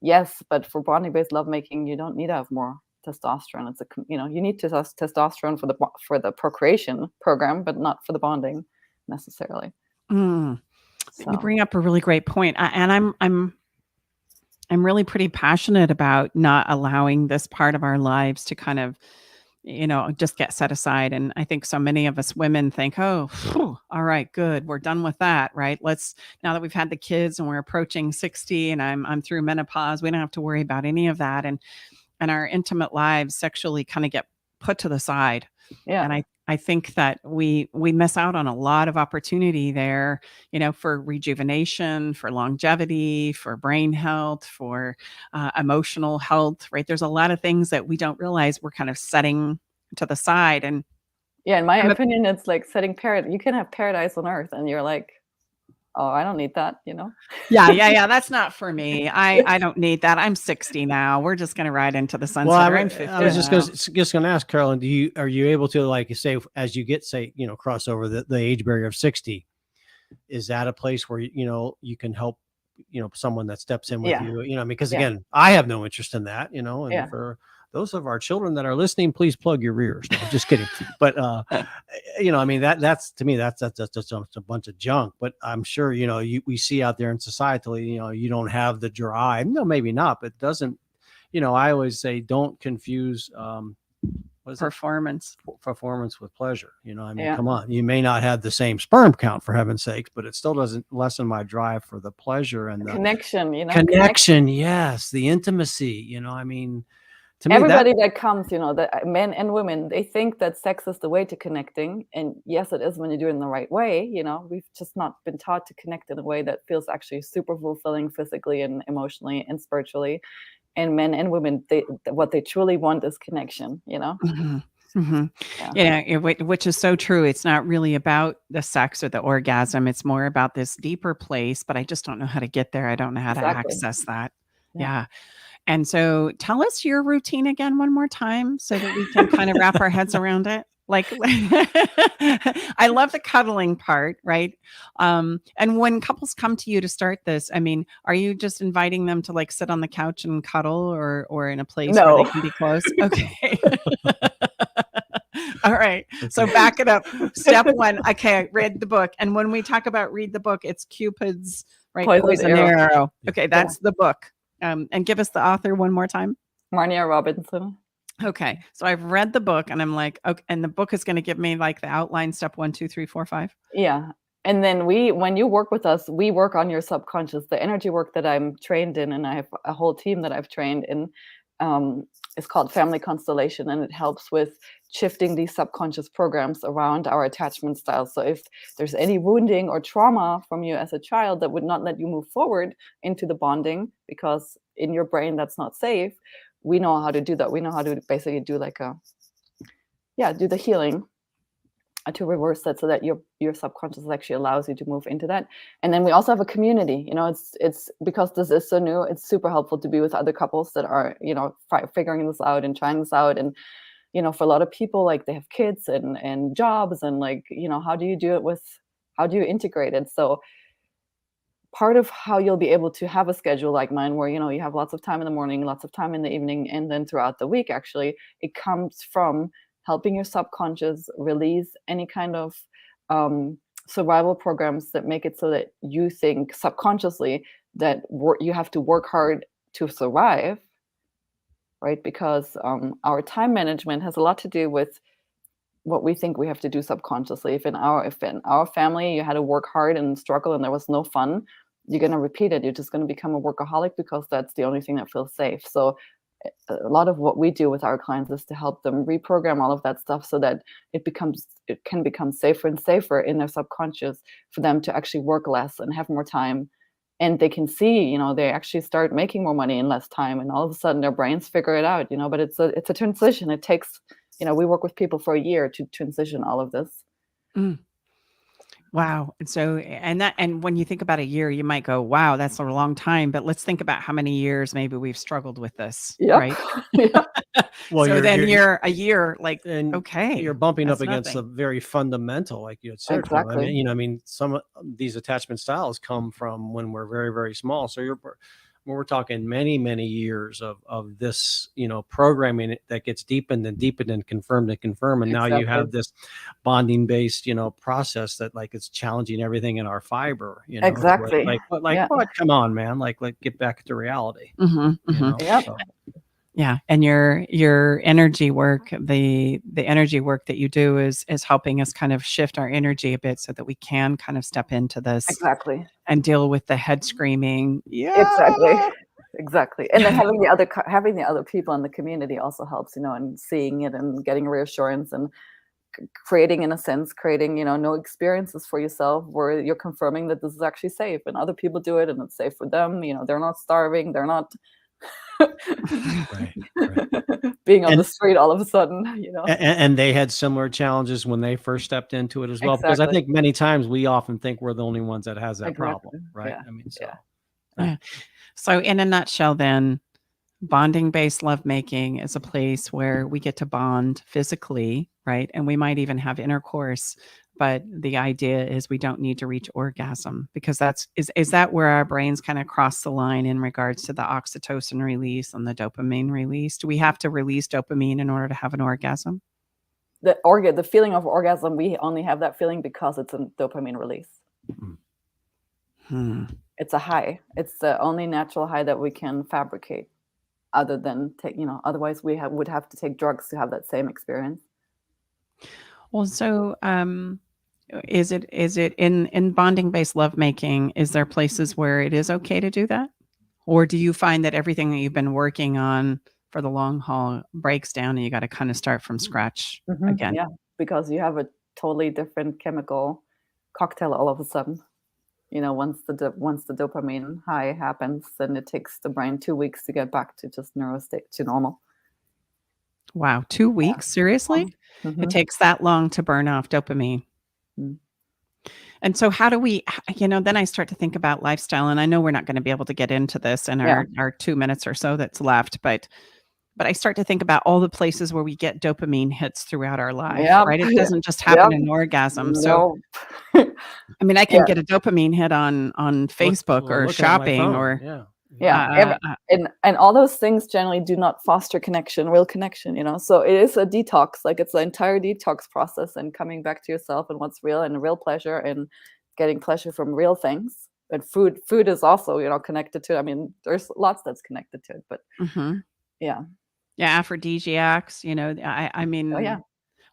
[SPEAKER 7] yes, but for bonding-based lovemaking, you don't need to have more testosterone. It's you need testosterone for the procreation program, but not for the bonding necessarily.
[SPEAKER 1] You
[SPEAKER 7] So
[SPEAKER 1] bring up a really great point. And I'm really pretty passionate about not allowing this part of our lives to kind of, just get set aside. And I think so many of us women think, oh, phew, all right, good. We're done with that, right? Now that we've had the kids and we're approaching 60 and I'm through menopause, we don't have to worry about any of that. And our intimate lives sexually kind of get put to the side.
[SPEAKER 7] yeah.
[SPEAKER 1] And I think that we miss out on a lot of opportunity there, for rejuvenation, for longevity, for brain health, for emotional health, right? There's a lot of things that we don't realize we're kind of setting to the side. And
[SPEAKER 7] Yeah, in my opinion, it's like setting you can have paradise on earth, and you're like, oh, I don't need that,
[SPEAKER 1] Yeah. That's not for me. I don't need that. I'm 60 now. We're just going to ride into the sunset.
[SPEAKER 2] Well,
[SPEAKER 1] I'm 50
[SPEAKER 2] I was just
[SPEAKER 1] now.
[SPEAKER 2] going to ask, Carolyn, are you able to, like you say, as you get, cross over the age barrier of 60, is that a place where, you can help, someone that steps in with
[SPEAKER 7] Yeah.
[SPEAKER 2] you, because
[SPEAKER 7] Yeah.
[SPEAKER 2] again, I have no interest in that, and
[SPEAKER 7] Yeah.
[SPEAKER 2] for those of our children that are listening, please plug your ears. No, just kidding. But, that's to me, that's just a bunch of junk. But I'm sure, we see out there in societally, you don't have the drive. No, maybe not, but it doesn't, I always say, don't confuse,
[SPEAKER 1] Performance
[SPEAKER 2] with pleasure.
[SPEAKER 7] Yeah.
[SPEAKER 2] Come on, you may not have the same sperm count, for heaven's sakes, but it still doesn't lessen my drive for the pleasure and the
[SPEAKER 7] Connection,
[SPEAKER 2] connection. Yes. The intimacy, to me,
[SPEAKER 7] everybody that comes, the men and women, they think that sex is the way to connecting. And yes, it is when you do it in the right way. We've just not been taught to connect in a way that feels actually super fulfilling physically and emotionally and spiritually. And men and women, what they truly want is connection,
[SPEAKER 1] Mm-hmm. Mm-hmm.
[SPEAKER 7] Yeah.
[SPEAKER 1] Which is so true. It's not really about the sex or the orgasm. It's more about this deeper place, but I just don't know how to get there. I don't know how to
[SPEAKER 7] Exactly.
[SPEAKER 1] access that.
[SPEAKER 7] Yeah.
[SPEAKER 1] Yeah. And so tell us your routine again one more time so that we can kind of wrap our heads around it. Like, I love the cuddling part, right? And when couples come to you to start this, are you just inviting them to like sit on the couch and cuddle, or in a place where
[SPEAKER 7] No.
[SPEAKER 1] they can be close? Okay. All right. So back it up. Step one. Okay. I read the book. And when we talk about read the book, it's Cupid's Poison Arrow. Okay. That's the book. And give us the author one more time.
[SPEAKER 7] Marnia Robinson.
[SPEAKER 1] Okay. So I've read the book and I'm like, okay, and the book is going to give me like the outline step 1, 2, 3, 4, 5.
[SPEAKER 7] Yeah. And then when you work with us, we work on your subconscious. The energy work that I'm trained in, and I have a whole team that I've trained in, is called Family Constellation, and it helps with shifting these subconscious programs around our attachment styles. So if there's any wounding or trauma from you as a child that would not let you move forward into the bonding, because in your brain that's not safe, we know how to do that. We know how to basically do do the healing to reverse that, so that your subconscious actually allows you to move into that. And then we also have a community. It's because this is so new, it's super helpful to be with other couples that are figuring this out and trying this out. And for a lot of people, like, they have kids and jobs, and how do you integrate it? So part of how you'll be able to have a schedule like mine, where you have lots of time in the morning, lots of time in the evening, and then throughout the week, actually, it comes from helping your subconscious release any kind of survival programs that make it so that you think subconsciously that you have to work hard to survive, right? Because our time management has a lot to do with what we think we have to do subconsciously. If in our family you had to work hard and struggle and there was no fun, you're going to repeat it. You're just going to become a workaholic, because that's the only thing that feels safe. So a lot of what we do with our clients is to help them reprogram all of that stuff, so that it can become safer and safer in their subconscious for them to actually work less and have more time. And they can see, they actually start making more money in less time, and all of a sudden their brains figure it out, but it's a transition. It takes, we work with people for a year to transition all of this.
[SPEAKER 1] Mm. Wow. And so, and when you think about a year, you might go, wow, that's a long time. But let's think about how many years maybe we've struggled with this,
[SPEAKER 7] Yep.
[SPEAKER 1] right?
[SPEAKER 7] Yeah.
[SPEAKER 2] Well,
[SPEAKER 1] So then you're a year like,
[SPEAKER 2] and
[SPEAKER 1] okay,
[SPEAKER 2] you're bumping up
[SPEAKER 1] that's
[SPEAKER 2] against a
[SPEAKER 1] nothing.
[SPEAKER 2] very fundamental, like you had said.
[SPEAKER 7] Exactly.
[SPEAKER 2] I mean, some of these attachment styles come from when we're very, very small. So we're talking many, many years of this, programming that gets deepened and deepened and confirmed. And now you have this bonding based, process that, like, it's challenging everything in our fiber,
[SPEAKER 7] Exactly.
[SPEAKER 2] What, come on, man, like get back to reality.
[SPEAKER 7] Yep.
[SPEAKER 2] So.
[SPEAKER 1] Yeah. And your energy work, the energy work that you do is helping us kind of shift our energy a bit, so that we can kind of step into this
[SPEAKER 7] Exactly.
[SPEAKER 1] and deal with the head screaming. Yeah.
[SPEAKER 7] Exactly. And then having the other people in the community also helps, and seeing it and getting reassurance, and creating no experiences for yourself where you're confirming that this is actually safe, and other people do it and it's safe for them. They're not starving. They're not
[SPEAKER 2] Right.
[SPEAKER 7] being on the street all of a sudden,
[SPEAKER 2] And they had similar challenges when they first stepped into it as well. Because I
[SPEAKER 7] Exactly.
[SPEAKER 2] think many times we often think we're the only ones that has that
[SPEAKER 7] Exactly.
[SPEAKER 2] problem, right?
[SPEAKER 7] Yeah.
[SPEAKER 2] I mean, so.
[SPEAKER 7] Yeah.
[SPEAKER 1] Yeah. So in a nutshell, then, bonding based lovemaking is a place where we get to bond physically, right? And we might even have intercourse, but the idea is we don't need to reach orgasm, because is that where our brains kind of cross the line in regards to the oxytocin release and the dopamine release? Do we have to release dopamine in order to have an orgasm?
[SPEAKER 7] The feeling of orgasm, we only have that feeling because it's a dopamine release. It's a high. It's the only natural high that we can fabricate, other than otherwise we would have to take drugs to have that same experience.
[SPEAKER 1] Well, so is it in bonding based lovemaking, is there places where it is okay to do that? Or do you find that everything that you've been working on for the long haul breaks down and you got to kind of start from scratch again?
[SPEAKER 7] Yeah, because you have a totally different chemical cocktail all of a sudden. Once the dopamine high happens, then it takes the brain 2 weeks to get back to just neurostate to normal.
[SPEAKER 1] Wow, 2 weeks? Seriously? It takes that long to burn off dopamine. And so how do we, then I start to think about lifestyle, and I know we're not going to be able to get into this in our 2 minutes or so that's left, but I start to think about all the places where we get dopamine hits throughout our life, right? It doesn't just happen in orgasm. So, I mean, I can get a dopamine hit on Facebook or shopping or
[SPEAKER 7] and all those things generally do not foster real connection. So it is a detox, like it's the entire detox process, and coming back to yourself and what's real, and real pleasure, and getting pleasure from real things. And food is also connected to it. I mean, there's lots that's connected to it, but yeah.
[SPEAKER 1] Yeah, aphrodisiacs, I mean,
[SPEAKER 7] Oh yeah.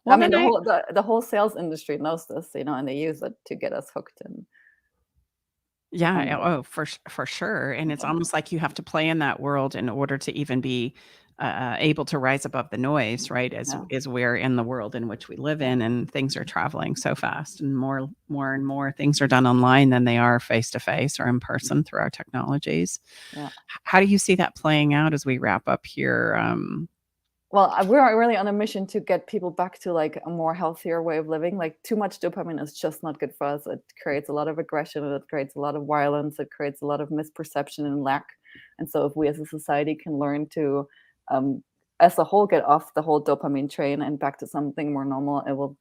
[SPEAKER 1] well,
[SPEAKER 7] I mean,
[SPEAKER 1] then
[SPEAKER 7] the whole sales industry knows this, and they use it to get us hooked and
[SPEAKER 1] yeah,
[SPEAKER 7] this.
[SPEAKER 1] oh, for sure, and it's
[SPEAKER 7] Yeah.
[SPEAKER 1] almost like you have to play in that world in order to even be, able to rise above the noise, right?
[SPEAKER 7] Yeah.
[SPEAKER 1] As we're in the world in which we live in, and things are traveling so fast, and more and more things are done online than they are face to face or in person through our technologies.
[SPEAKER 7] Yeah.
[SPEAKER 1] How do you see that playing out as we wrap up here?
[SPEAKER 7] Well, we're really on a mission to get people back to like a more healthier way of living. Like too much dopamine is just not good for us. It creates a lot of aggression, it creates a lot of violence, it creates a lot of misperception and lack. And so if we as a society can learn to as a whole get off the whole dopamine train and back to something more normal, it will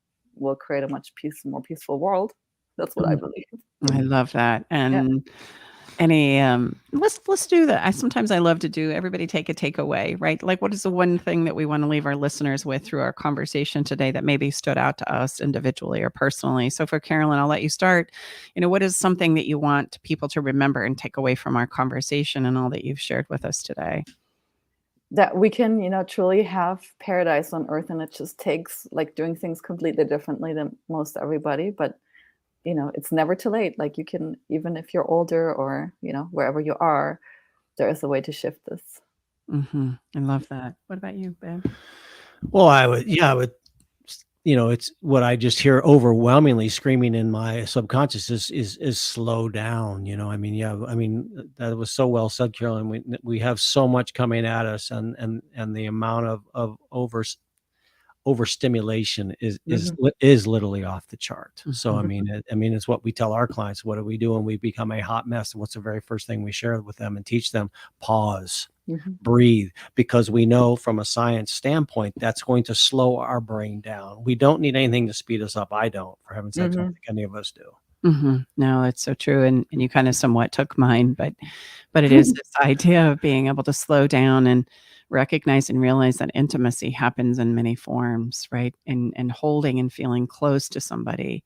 [SPEAKER 7] create a much more peaceful world. That's what I believe.
[SPEAKER 1] I love that.
[SPEAKER 7] Yeah.
[SPEAKER 1] And any let's do that. Sometimes I love to do everybody take a takeaway, right? Like, what is the one thing that we want to leave our listeners with through our conversation today that maybe stood out to us individually or personally? So for Carolyn, I'll let you start. What is something that you want people to remember and take away from our conversation and all that you've shared with us today?
[SPEAKER 7] That we can, truly have paradise on earth, and it just takes like doing things completely differently than most everybody. But it's never too late. Like you can, even if you're older or, wherever you are, there is a way to shift this.
[SPEAKER 1] I love that. What about you, Ben?
[SPEAKER 2] Well, I would, it's what I just hear overwhelmingly screaming in my subconscious is slow down. I mean, that was so well said, Carolyn. We have so much coming at us, and the amount of overstimulation is literally off the chart. So I mean, it's what we tell our clients. What do we do when we become a hot mess? And what's the very first thing we share with them and teach them? Pause, breathe, because we know from a science standpoint that's going to slow our brain down. We don't need anything to speed us up. I don't, for heaven's sakes, I don't think any of us do.
[SPEAKER 1] No, it's so true, and you kind of somewhat took mine, but it is this idea of being able to slow down and recognize and realize that intimacy happens in many forms, right? And holding and feeling close to somebody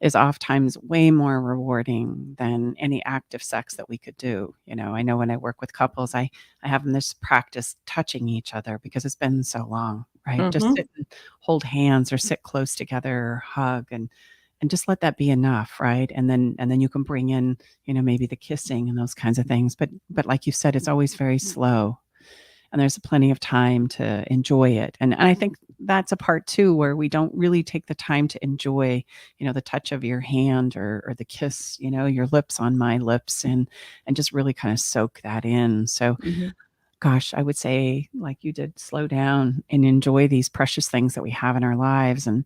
[SPEAKER 1] is oftentimes way more rewarding than any act of sex that we could do. I know when I work with couples, I have them this practice touching each other because it's been so long, right? Just sit and hold hands or sit close together or hug and just let that be enough, right? And then you can bring in, maybe the kissing and those kinds of things. But like you said, it's always very slow. And there's plenty of time to enjoy it. And I think that's a part too, where we don't really take the time to enjoy, the touch of your hand or the kiss, your lips on my lips and just really kind of soak that in. So, gosh, I would say, like you did, slow down and enjoy these precious things that we have in our lives. And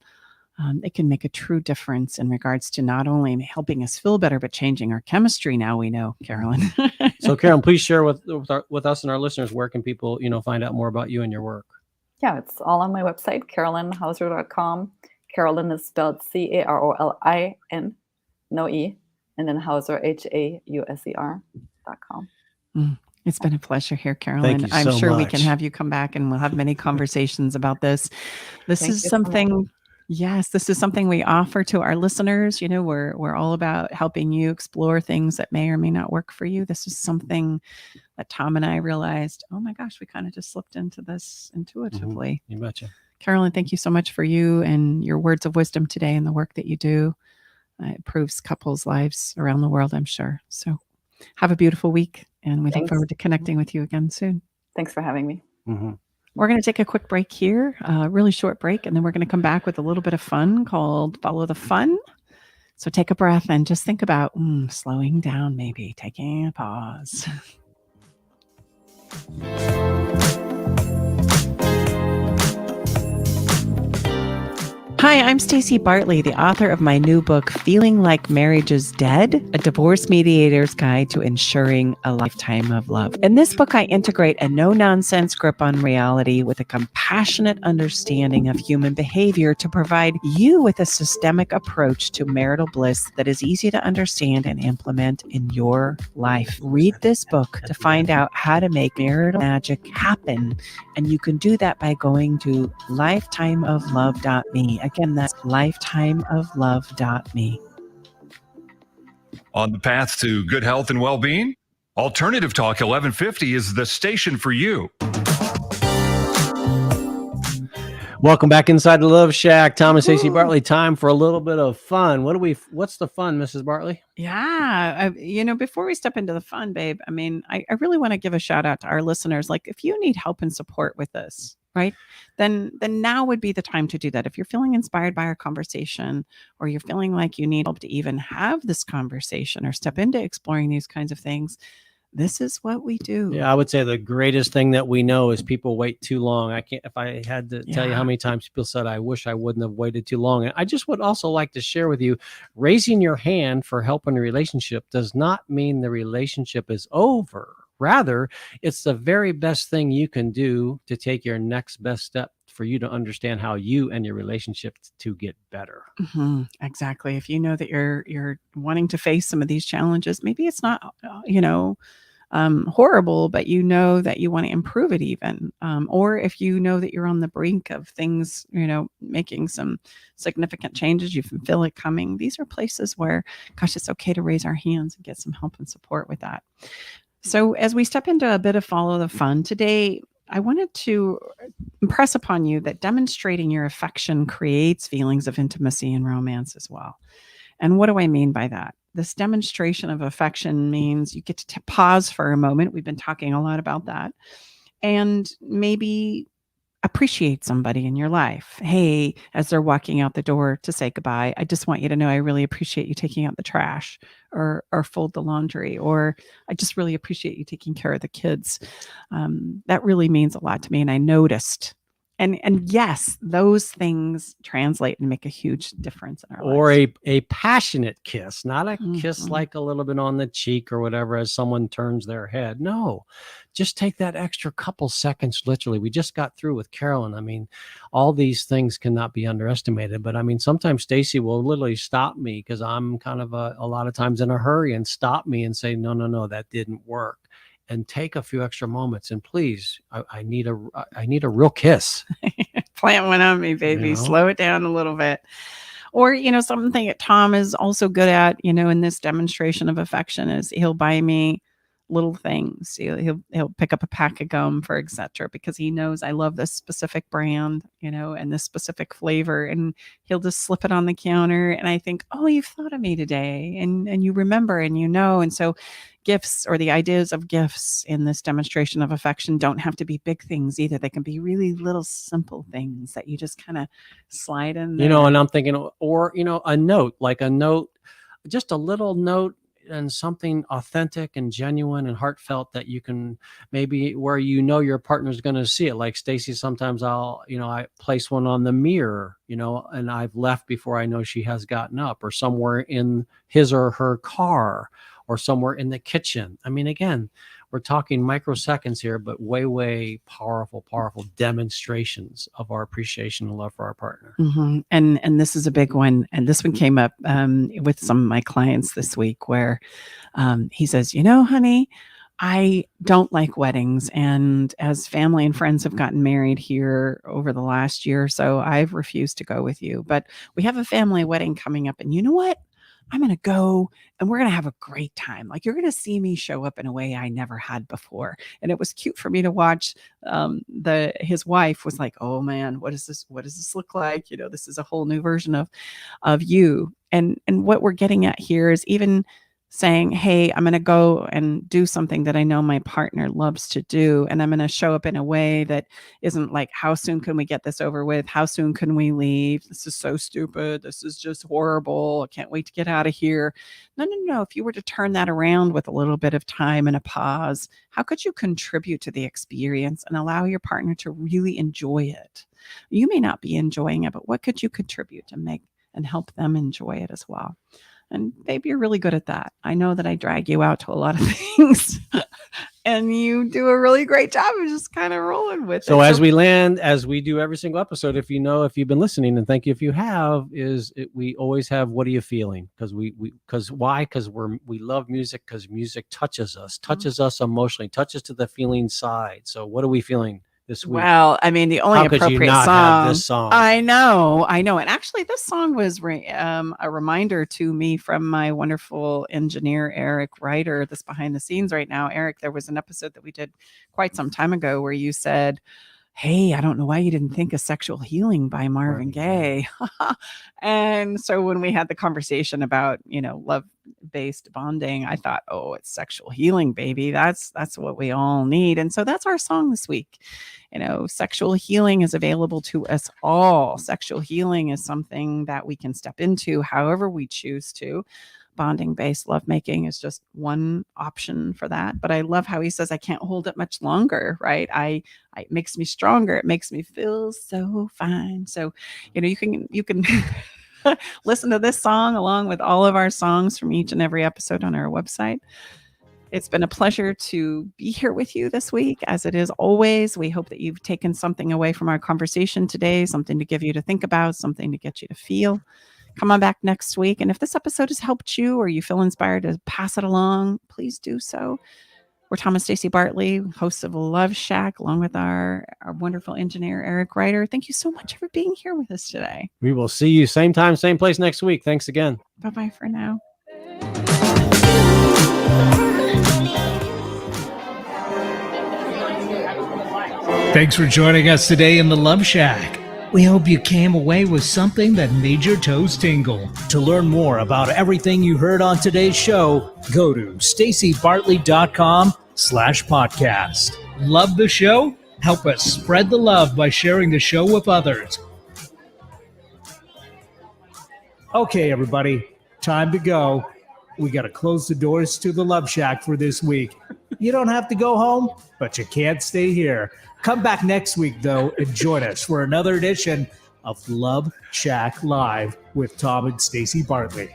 [SPEAKER 1] it can make a true difference in regards to not only helping us feel better, but changing our chemistry. Now we know, Carolyn.
[SPEAKER 2] So, Carolyn, please share with us and our listeners, where can people, find out more about you and your work?
[SPEAKER 7] Yeah, it's all on my website, carolinhauser.com. Carolyn is spelled Carolin, no E, and then Hauser, HAUSER.com.
[SPEAKER 1] It's been a pleasure here, Carolyn.
[SPEAKER 2] Thank you
[SPEAKER 1] I'm
[SPEAKER 2] so
[SPEAKER 1] sure we
[SPEAKER 2] much.
[SPEAKER 1] can have you come back and we'll have many conversations about this. This is something. Yes, this is something we offer to our listeners. We're all about helping you explore things that may or may not work for you. This is something that Tom and I realized, oh my gosh, we kind of just slipped into this intuitively.
[SPEAKER 2] You betcha.
[SPEAKER 1] Carolyn, thank you so much for you and your words of wisdom today and the work that you do. It improves couples' lives around the world, I'm sure. So have a beautiful week, and we look forward to connecting with you again soon.
[SPEAKER 7] Thanks for having me.
[SPEAKER 1] We're going to take a quick break here, a really short break, and then we're going to come back with a little bit of fun called Follow the Fun. So take a breath and just think about slowing down, maybe taking a pause. Hi, I'm Stacey Bartley, the author of my new book, Feeling Like Marriage is Dead, a divorce mediator's guide to ensuring a lifetime of love. In this book, I integrate a no-nonsense grip on reality with a compassionate understanding of human behavior to provide you with a systemic approach to marital bliss that is easy to understand and implement in your life. Read this book to find out how to make marital magic happen, and you can do that by going to lifetimeoflove.me. Again, that's lifetimeoflove.me.
[SPEAKER 6] On the path to good health and well-being, Alternative Talk 1150 is the station for you.
[SPEAKER 2] Welcome back inside the Love Shack. Tom and Stacey
[SPEAKER 1] Woo.
[SPEAKER 2] Bartley. Time for a little bit of fun. What's the fun, Mrs. Bartley?
[SPEAKER 1] Yeah. Before we step into the fun, babe, I mean, I really want to give a shout out to our listeners. Like, if you need help and support with this, right, then now would be the time to do that. If you're feeling inspired by our conversation, or you're feeling like you need help to even have this conversation or step into exploring these kinds of things, this is what we do.
[SPEAKER 2] Yeah, I would say the greatest thing that we know is people wait too long. I can't, if I had to tell you how many times people said, I wish I wouldn't have waited too long. And I just would also like to share with you, raising your hand for help in a relationship does not mean the relationship is over. Rather, it's the very best thing you can do to take your next best step for you to understand how you and your relationship to get better.
[SPEAKER 1] Exactly. If you know that you're wanting to face some of these challenges, maybe it's not, horrible, but you know that you want to improve it even. Or if you know that you're on the brink of things, making some significant changes, you can feel it coming. These are places where, gosh, it's okay to raise our hands and get some help and support with that. So as we step into a bit of follow the fun today, I wanted to impress upon you that demonstrating your affection creates feelings of intimacy and romance as well. And what do I mean by that? This demonstration of affection means you get to pause for a moment. We've been talking a lot about that. And maybe appreciate somebody in your life. Hey, as they're walking out the door to say goodbye, I just want you to know I really appreciate you taking out the trash or fold the laundry, or I just really appreciate you taking care of the kids. That really means a lot to me. And I noticed. And yes, those things translate and make a huge difference in our lives.
[SPEAKER 2] Or a passionate kiss, not a kiss like a little bit on the cheek or whatever as someone turns their head. No, just take that extra couple seconds. Literally, we just got through with Carolyn. I mean, all these things cannot be underestimated. But I mean, sometimes Stacey will literally stop me because I'm kind of a lot of times in a hurry, and stop me and say, no, that didn't work. And take a few extra moments, and please, I need a real kiss.
[SPEAKER 1] Plant one on me, baby. Slow it down a little bit. Or, something that Tom is also good at, in this demonstration of affection is he'll buy me little things. He'll pick up a pack of gum, for etc., because he knows I love this specific brand, and this specific flavor, and he'll just slip it on the counter. And I think, oh, you've thought of me today, and you remember, and and so gifts, or the ideas of gifts in this demonstration of affection, don't have to be big things either. They can be really little simple things that you just kind of slide in there.
[SPEAKER 2] And I'm thinking, or a note, just a little note, and something authentic and genuine and heartfelt that you can maybe, where your partner's going to see it. Like Stacey, sometimes I place one on the mirror, and I've left before I know she has gotten up, or somewhere in his or her car, or somewhere in the kitchen. I mean, again, we're talking microseconds here, but way, way powerful demonstrations of our appreciation and love for our partner.
[SPEAKER 1] And this is a big one. And this one came up with some of my clients this week, where he says, honey, I don't like weddings. And as family and friends have gotten married here over the last year or so, I've refused to go with you. But we have a family wedding coming up. And you know what? I'm going to go, and we're going to have a great time. Like, you're going to see me show up in a way I never had before. And it was cute for me to watch. His wife was like, oh man, what does this look like? This is a whole new version of you. And what we're getting at here is even saying, hey, I'm going to go and do something that I know my partner loves to do. And I'm going to show up in a way that isn't like, how soon can we get this over with? How soon can we leave? This is so stupid. This is just horrible. I can't wait to get out of here. No. If you were to turn that around with a little bit of time and a pause, how could you contribute to the experience and allow your partner to really enjoy it? You may not be enjoying it, but what could you contribute to make and help them enjoy it as well? And babe, you're really good at that. I know that I drag you out to a lot of things and you do a really great job of just kind of rolling with it.
[SPEAKER 2] So as we land, as we do every single episode, if you've been listening, and thank you if you have, we always have, what are you feeling? Because why? Because we love music, because music touches us emotionally, touches to the feeling side. So what are we feeling this week?
[SPEAKER 1] Well, I mean, the only
[SPEAKER 2] How could you
[SPEAKER 1] appropriate
[SPEAKER 2] not have this song?
[SPEAKER 1] I know. And actually, this song was a reminder to me from my wonderful engineer, Eric Ryder, that's behind the scenes right now. Eric, there was an episode that we did quite some time ago where you said, hey, I don't know why you didn't think of Sexual Healing by Marvin Gaye. And so when we had the conversation about, love-based bonding, I thought, oh, it's sexual healing, baby. That's what we all need. And so that's our song this week. Sexual healing is available to us all. Sexual healing is something that we can step into however we choose to. Bonding based lovemaking is just one option for that. But I love how he says, I can't hold it much longer, right? It makes me stronger. It makes me feel so fine. So, you can listen to this song along with all of our songs from each and every episode on our website. It's been a pleasure to be here with you this week, as it is always. We hope that you've taken something away from our conversation today, something to give you to think about, something to get you to feel. Come on back next week. And if this episode has helped you or you feel inspired to pass it along, please do so. We're Tom and Stacey Bartley, hosts of Love Shack, along with our wonderful engineer, Eric Ryder. Thank you so much for being here with us today.
[SPEAKER 2] We will see you same time, same place next week. Thanks again.
[SPEAKER 1] Bye-bye for now.
[SPEAKER 4] Thanks for joining us today in the Love Shack. We hope you came away with something that made your toes tingle. To learn more about everything you heard on today's show, go to staceybartley.com/podcast. Love the show? Help us spread the love by sharing the show with others. Okay, everybody, time to go. We got to close the doors to the Love Shack for this week. You don't have to go home, but you can't stay here. Come back next week, though, and join us for another edition of Love Shack Live with Tom and Stacey Bartley.